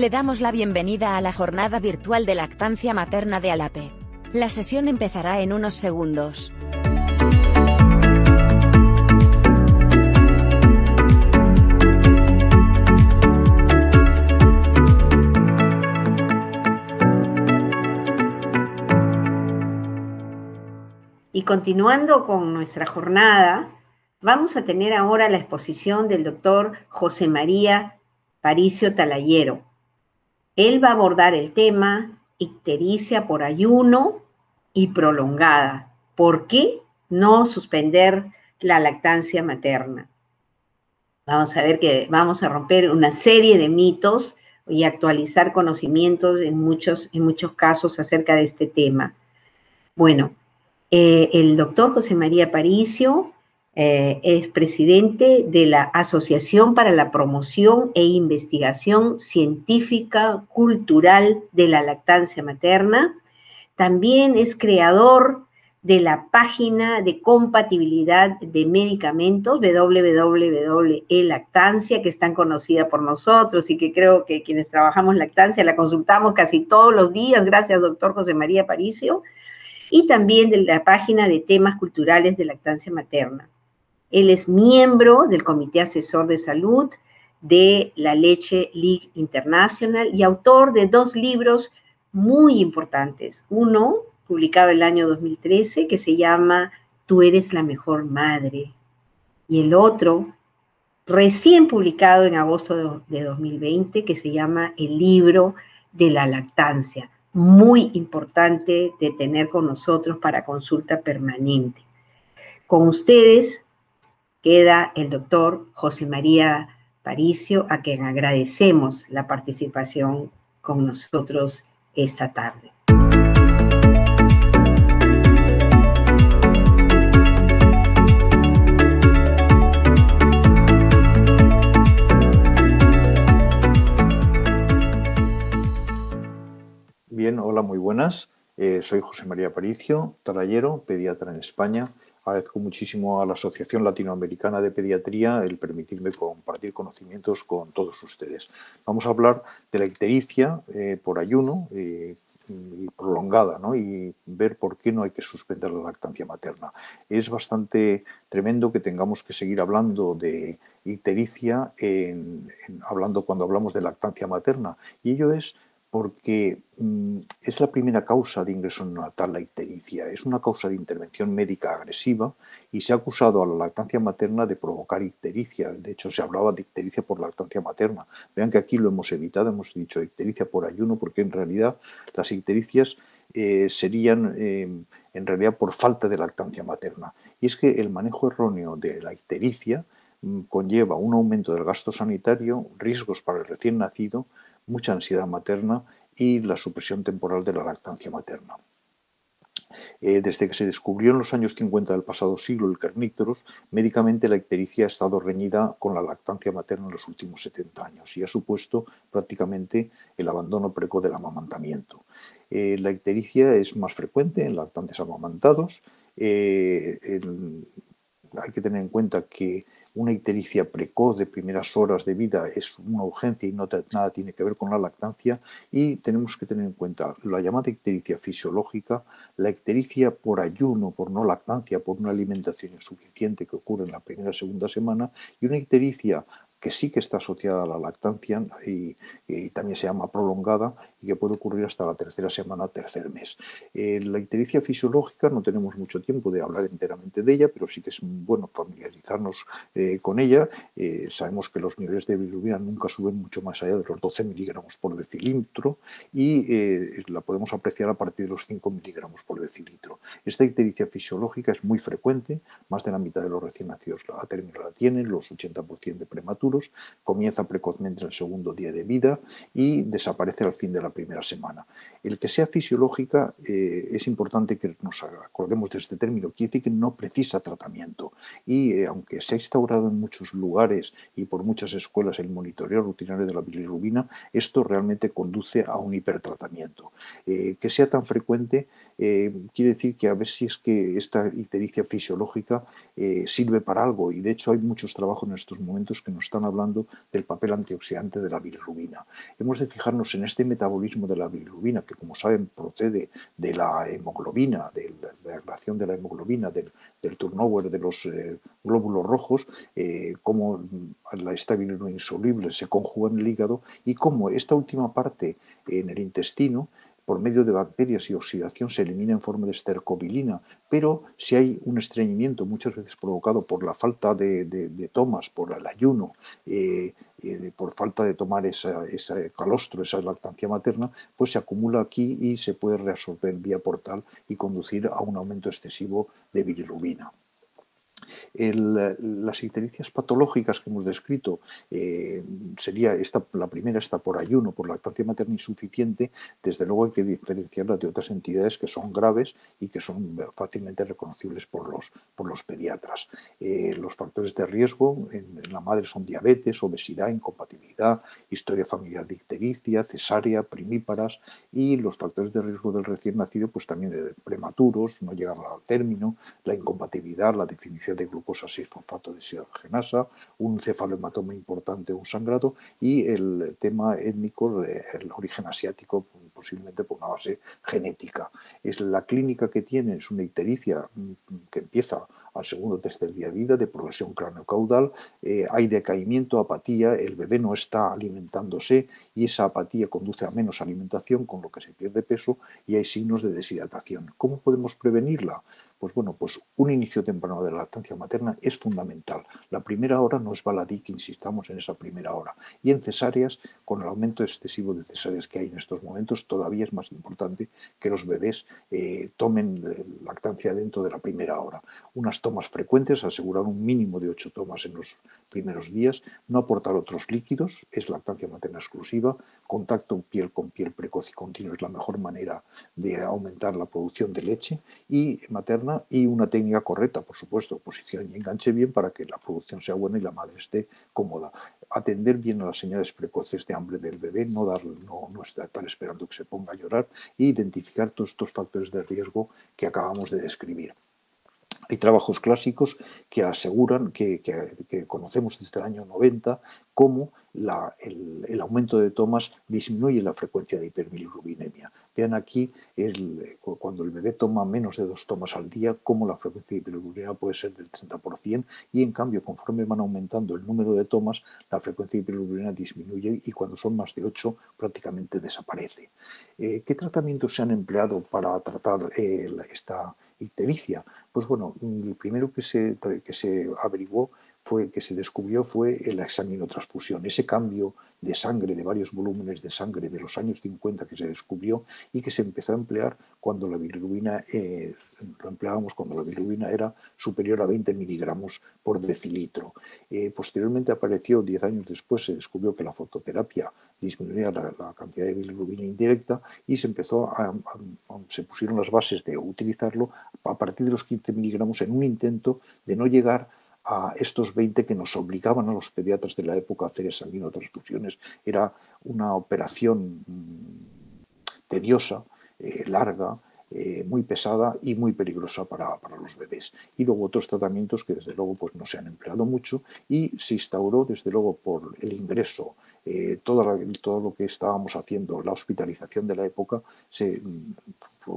Le damos la bienvenida a la jornada virtual de lactancia materna de ALAPE. La sesión empezará en unos segundos. Y continuando con nuestra jornada, vamos a tener ahora la exposición del doctor José María Paricio Talayero. Él va a abordar el tema ictericia por ayuno y prolongada. ¿Por qué no suspender la lactancia materna? Vamos a ver que vamos a romper una serie de mitos y actualizar conocimientos en muchos casos acerca de este tema. Bueno, el doctor José María Paricio es presidente de la Asociación para la Promoción e Investigación Científica Cultural de la Lactancia Materna. También es creador de la página de compatibilidad de medicamentos www.elactancia, que es tan conocida por nosotros y que creo que quienes trabajamos lactancia la consultamos casi todos los días. Gracias, doctor José María Paricio. Y también de la página de temas culturales de lactancia materna. Él es miembro del Comité Asesor de Salud de la Leche League International y autor de 2 libros muy importantes. Uno, publicado el año 2013, que se llama Tú eres la mejor madre. Y el otro, recién publicado en agosto de 2020, que se llama El libro de la lactancia. Muy importante de tener con nosotros para consulta permanente. Con ustedes queda el doctor José María Paricio, a quien agradecemos la participación con nosotros esta tarde. Bien, hola, muy buenas. Soy José María Paricio Talayero, pediatra en España. Agradezco muchísimo a la Asociación Latinoamericana de Pediatría el permitirme compartir conocimientos con todos ustedes. Vamos a hablar de la ictericia por ayuno y prolongada, ¿no? Y ver por qué no hay que suspender la lactancia materna. Es bastante tremendo que tengamos que seguir hablando de ictericia cuando hablamos de lactancia materna, y ello es porque es la primera causa de ingreso neonatal la ictericia. Es una causa de intervención médica agresiva y se ha acusado a la lactancia materna de provocar ictericia. De hecho, se hablaba de ictericia por lactancia materna. Vean que aquí lo hemos evitado, hemos dicho ictericia por ayuno, porque en realidad las ictericias serían en realidad por falta de lactancia materna. Y es que el manejo erróneo de la ictericia conlleva un aumento del gasto sanitario, riesgos para el recién nacido, mucha ansiedad materna y la supresión temporal de la lactancia materna. Desde que se descubrió en los años 50 del pasado siglo el kernícteros, médicamente la ictericia ha estado reñida con la lactancia materna en los últimos 70 años y ha supuesto prácticamente el abandono precoz del amamantamiento. La ictericia es más frecuente en lactantes amamantados. Hay que tener en cuenta que una ictericia precoz de primeras horas de vida es una urgencia y nada tiene que ver con la lactancia, y tenemos que tener en cuenta la llamada ictericia fisiológica, la ictericia por ayuno, por no lactancia, por una alimentación insuficiente que ocurre en la primera o segunda semana, y una ictericia que sí que está asociada a la lactancia y también se llama prolongada y que puede ocurrir hasta la tercera semana, tercer mes. La ictericia fisiológica no tenemos mucho tiempo de hablar enteramente de ella, pero sí que es bueno familiarizarnos con ella. Sabemos que los niveles de bilirrubina nunca suben mucho más allá de los 12 miligramos por decilitro y la podemos apreciar a partir de los 5 miligramos por decilitro. Esta ictericia fisiológica es muy frecuente, más de la mitad de los recién nacidos a término la tienen, los 80% de prematuros. Comienza precozmente en el segundo día de vida y desaparece al fin de la primera semana. El que sea fisiológica es importante que nos acordemos de este término, quiere decir que no precisa tratamiento y aunque se ha instaurado en muchos lugares y por muchas escuelas el monitoreo rutinario de la bilirrubina, esto realmente conduce a un hipertratamiento. Que sea tan frecuente quiere decir que a ver si es que esta ictericia fisiológica sirve para algo, y de hecho hay muchos trabajos en estos momentos que nos están están hablando del papel antioxidante de la bilirrubina. Hemos de fijarnos en este metabolismo de la bilirrubina, que como saben procede de la hemoglobina, de la relación de la hemoglobina, del turnover de los glóbulos rojos, cómo esta bilirrubina insoluble se conjuga en el hígado y cómo esta última parte en el intestino, por medio de bacterias y oxidación, se elimina en forma de estercobilina, pero si hay un estreñimiento, muchas veces provocado por la falta de tomas, por el ayuno, por falta de tomar ese calostro, esa lactancia materna, pues se acumula aquí y se puede reabsorber vía portal y conducir a un aumento excesivo de bilirrubina. Las ictericias patológicas que hemos descrito, sería la primera está por ayuno, por lactancia materna insuficiente. Desde luego hay que diferenciarla de otras entidades que son graves y que son fácilmente reconocibles por los pediatras. Los factores de riesgo en la madre son diabetes, obesidad, incompatibilidad, historia familiar de ictericia, cesárea, primíparas, y los factores de riesgo del recién nacido pues también de prematuros, no llegar al término, la incompatibilidad, la definición de glucosa 6-fosfato deshidrogenasa, un cefalohematoma importante, un sangrado, y el tema étnico, el origen asiático, posiblemente por una base genética. Es la clínica que tiene, es una ictericia que empieza al segundo o tercer día de vida, de progresión craneocaudal, hay decaimiento, apatía, el bebé no está alimentándose y esa apatía conduce a menos alimentación, con lo que se pierde peso y hay signos de deshidratación. ¿Cómo podemos prevenirla? Pues bueno, pues un inicio temprano de la lactancia materna es fundamental. La primera hora no es baladí que insistamos en esa primera hora. Y en cesáreas, con el aumento excesivo de cesáreas que hay en estos momentos, todavía es más importante que los bebés tomen lactancia dentro de la primera hora. Unas tomas frecuentes, asegurar un mínimo de 8 tomas en los primeros días, no aportar otros líquidos, es lactancia materna exclusiva, contacto piel con piel precoz y continuo es la mejor manera de aumentar la producción de leche y materna, y una técnica correcta, por supuesto, posición y enganche bien para que la producción sea buena y la madre esté cómoda. Atender bien a las señales precoces de hambre del bebé, no estar esperando que se ponga a llorar, e identificar todos estos factores de riesgo que acabamos de describir. Hay trabajos clásicos que aseguran, que conocemos desde el año 90, cómo el aumento de tomas disminuye la frecuencia de hiperbilirrubinemia. Vean aquí, cuando el bebé toma menos de 2 tomas al día, cómo la frecuencia de hiperbilirrubinemia puede ser del 30%, y en cambio, conforme van aumentando el número de tomas, la frecuencia de hiperbilirrubinemia disminuye y cuando son más de 8 prácticamente desaparece. ¿Qué tratamientos se han empleado para tratar esta ictericia? Pues bueno, el primero que se averiguó que se descubrió fue la examinotransfusión, ese cambio de sangre, de varios volúmenes de sangre de los años 50 que se descubrió y que se empezó a emplear cuando la bilirrubina, cuando la bilirrubina era superior a 20 miligramos por decilitro. Posteriormente apareció, 10 años después, se descubrió que la fototerapia disminuía la cantidad de bilirrubina indirecta y se pusieron las bases de utilizarlo a partir de los 15 miligramos en un intento de no llegar a estos 20 que nos obligaban a los pediatras de la época a hacer examinotransfusiones. Era una operación tediosa, larga, muy pesada y muy peligrosa para los bebés. Y luego otros tratamientos que desde luego pues no se han empleado mucho, y se instauró desde luego por el ingreso, todo lo que estábamos haciendo, la hospitalización de la época,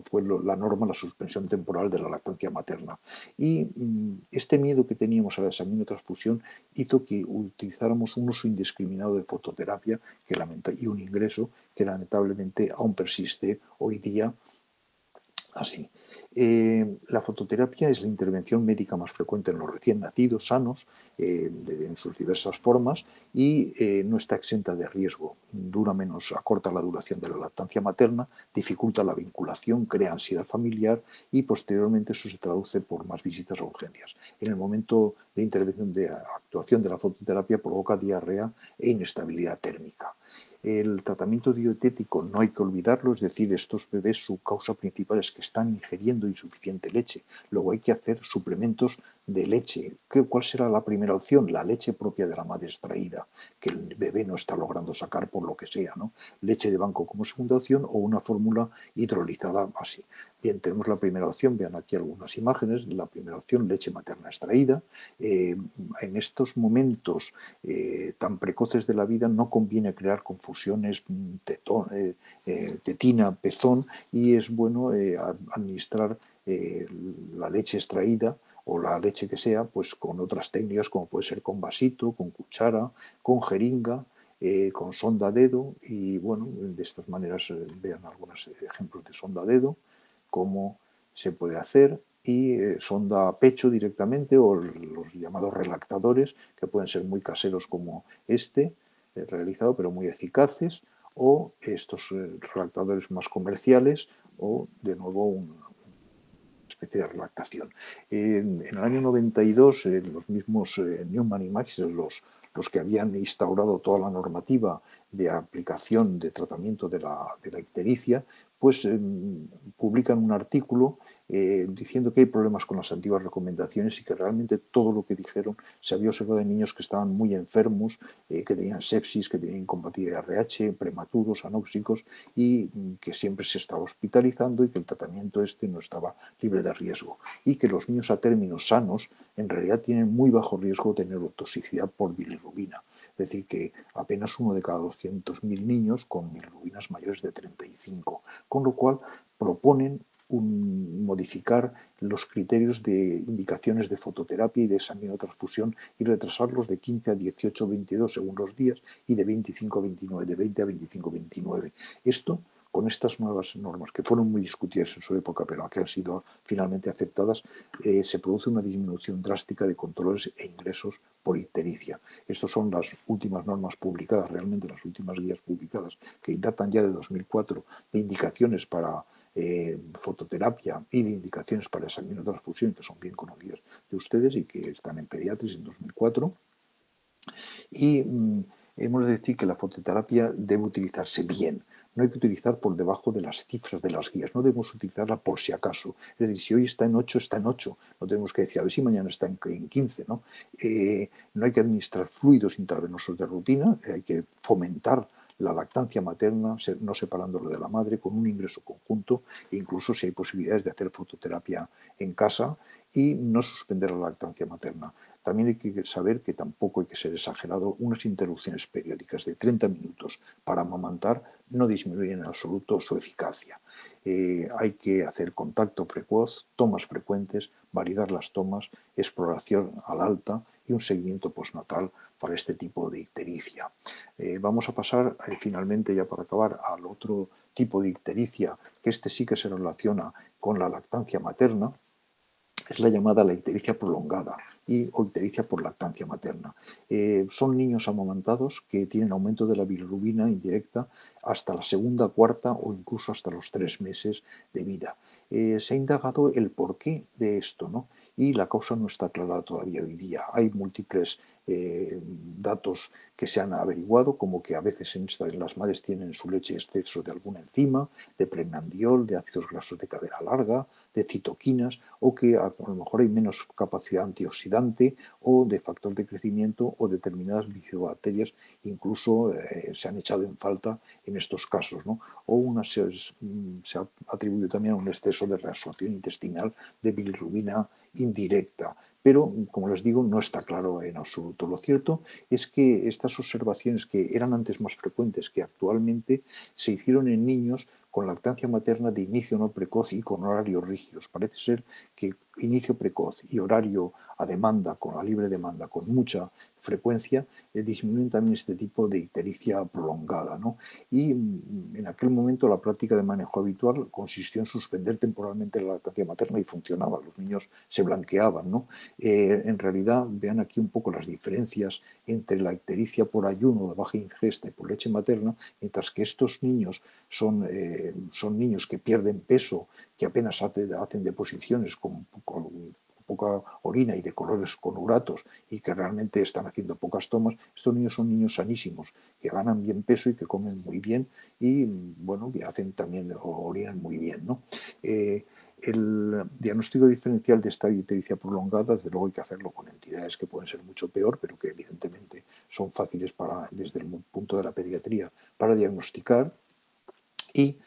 fue la norma, la suspensión temporal de la lactancia materna. Y este miedo que teníamos a la examinotransfusión hizo que utilizáramos un uso indiscriminado de fototerapia y un ingreso que lamentablemente aún persiste hoy día así. La fototerapia es la intervención médica más frecuente en los recién nacidos sanos, en sus diversas formas, y no está exenta de riesgo. Acorta la duración de la lactancia materna, dificulta la vinculación, crea ansiedad familiar y posteriormente eso se traduce por más visitas a urgencias. En el momento de intervención de actuación de la fototerapia provoca diarrea e inestabilidad térmica. El tratamiento dietético no hay que olvidarlo, es decir, estos bebés su causa principal es que están ingiriendo bebiendo insuficiente leche. Luego hay que hacer suplementos de leche. ¿Cuál será la primera opción? La leche propia de la madre extraída, que el bebé no está logrando sacar por lo que sea, ¿no? Leche de banco como segunda opción o una fórmula hidrolizada así. Bien, tenemos la primera opción, vean aquí algunas imágenes, la primera opción, leche materna extraída. En estos momentos tan precoces de la vida no conviene crear confusiones tetina, pezón, y es bueno administrar la leche extraída o la leche que sea, pues con otras técnicas como puede ser con vasito, con cuchara, con jeringa, con sonda a dedo, y bueno, de estas maneras vean algunos ejemplos de sonda a dedo, cómo se puede hacer, y sonda a pecho directamente, o los llamados relactadores, que pueden ser muy caseros como este, realizado, pero muy eficaces, o estos relactadores más comerciales, o de nuevo una especie de relactación. En el año 92, los mismos Newman y Maxwell, los que habían instaurado toda la normativa de aplicación de tratamiento de la ictericia, pues publican un artículo diciendo que hay problemas con las antiguas recomendaciones y que realmente todo lo que dijeron se había observado en niños que estaban muy enfermos, que tenían sepsis, que tenían incompatibilidad RH, prematuros, anóxicos, y que siempre se estaba hospitalizando y que el tratamiento este no estaba libre de riesgo, y que los niños a términos sanos en realidad tienen muy bajo riesgo de neurotoxicidad por bilirrubina. Es decir, que apenas uno de cada 200.000 niños con bilirrubinas mayores de 35, con lo cual proponen modificar los criterios de indicaciones de fototerapia y de examinotransfusión y retrasarlos de 15 a 18, 22 según los días, y de 25 a 29, de 20 a 25, 29. Esto, con estas nuevas normas, que fueron muy discutidas en su época, pero que han sido finalmente aceptadas, se produce una disminución drástica de controles e ingresos por ictericia. Estas son las últimas normas publicadas, realmente las últimas guías publicadas, que datan ya de 2004, de indicaciones para fototerapia y de indicaciones para examinotransfusión, que son bien conocidas de ustedes y que están en Pediatris en 2004. Y hemos de decir que la fototerapia debe utilizarse bien. No hay que utilizar por debajo de las cifras de las guías, no debemos utilizarla por si acaso. Es decir, si hoy está en 8, está en 8. No tenemos que decir, a ver si mañana está en 15, ¿no? No hay que administrar fluidos intravenosos de rutina, hay que fomentar la lactancia materna, no separándolo de la madre, con un ingreso conjunto, e incluso si hay posibilidades de hacer fototerapia en casa, y no suspender la lactancia materna. También hay que saber que tampoco hay que ser exagerado. Unas interrupciones periódicas de 30 minutos para amamantar no disminuyen en absoluto su eficacia. Hay que hacer contacto precoz, tomas frecuentes, validar las tomas, exploración al alta y un seguimiento postnatal para este tipo de ictericia. Vamos a pasar finalmente, ya para acabar, al otro tipo de ictericia, que este sí que se relaciona con la lactancia materna. Es la llamada la ictericia prolongada o ictericia por lactancia materna. Son niños amamantados que tienen aumento de la bilirrubina indirecta hasta la segunda, cuarta o incluso hasta los 3 meses de vida. Se ha indagado el porqué de esto, ¿no? Y la causa no está clara todavía hoy día. Hay múltiples datos que se han averiguado, como que a veces las madres tienen en su leche exceso de alguna enzima, de prenandiol, de ácidos grasos de cadena larga, de citoquinas, o que a lo mejor hay menos capacidad antioxidante o de factor de crecimiento, o determinadas bifidobacterias incluso se han echado en falta en estos casos, ¿no? O se ha atribuido también a un exceso de reabsorción intestinal de bilirrubina indirecta. Pero, como les digo, no está claro en absoluto. Lo cierto es que estas observaciones, que eran antes más frecuentes que actualmente, se hicieron en niños con lactancia materna de inicio no precoz y con horarios rígidos. Parece ser que inicio precoz y horario a demanda, con la libre demanda, con mucha frecuencia, disminuyen también este tipo de ictericia prolongada, ¿no? Y en aquel momento la práctica de manejo habitual consistió en suspender temporalmente la lactancia materna, y funcionaba, los niños se blanqueaban, ¿no? En realidad, vean aquí un poco las diferencias entre la ictericia por ayuno de baja ingesta y por leche materna, mientras que estos niños son niños que pierden peso, que apenas hacen deposiciones con poca orina y de colores conuratos, y que realmente están haciendo pocas tomas. Estos niños son niños sanísimos, que ganan bien peso y que comen muy bien, y bueno, que hacen también, orinan muy bien, ¿no? El diagnóstico diferencial de esta ictericia prolongada, desde luego hay que hacerlo con entidades que pueden ser mucho peor, pero que evidentemente son fáciles desde el punto de la pediatría para diagnosticar. Y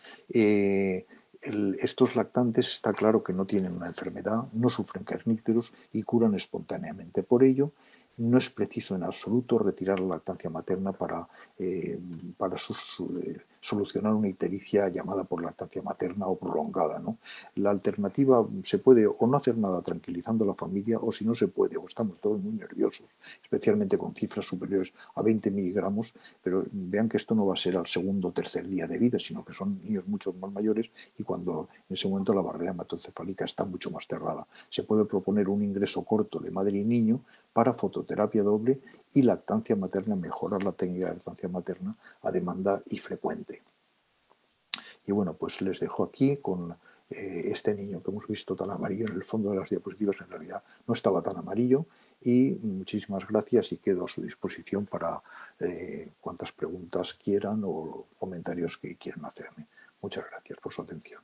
estos lactantes está claro que no tienen una enfermedad, no sufren kernícteros y curan espontáneamente. Por ello, no es preciso en absoluto retirar la lactancia materna para solucionar una ictericia llamada por lactancia materna o prolongada, ¿no? La alternativa se puede o no hacer nada tranquilizando a la familia, o si no se puede, o estamos todos muy nerviosos, especialmente con cifras superiores a 20 miligramos, pero vean que esto no va a ser al segundo o tercer día de vida, sino que son niños mucho más mayores y cuando en ese momento la barrera hematoencefálica está mucho más cerrada. Se puede proponer un ingreso corto de madre y niño para fototerapia doble y lactancia materna, mejorar la técnica de lactancia materna a demanda y frecuente. Y bueno, pues les dejo aquí con este niño que hemos visto tan amarillo. En el fondo de las diapositivas en realidad no estaba tan amarillo. Y muchísimas gracias y quedo a su disposición para cuantas preguntas quieran o comentarios que quieran hacerme. Muchas gracias por su atención.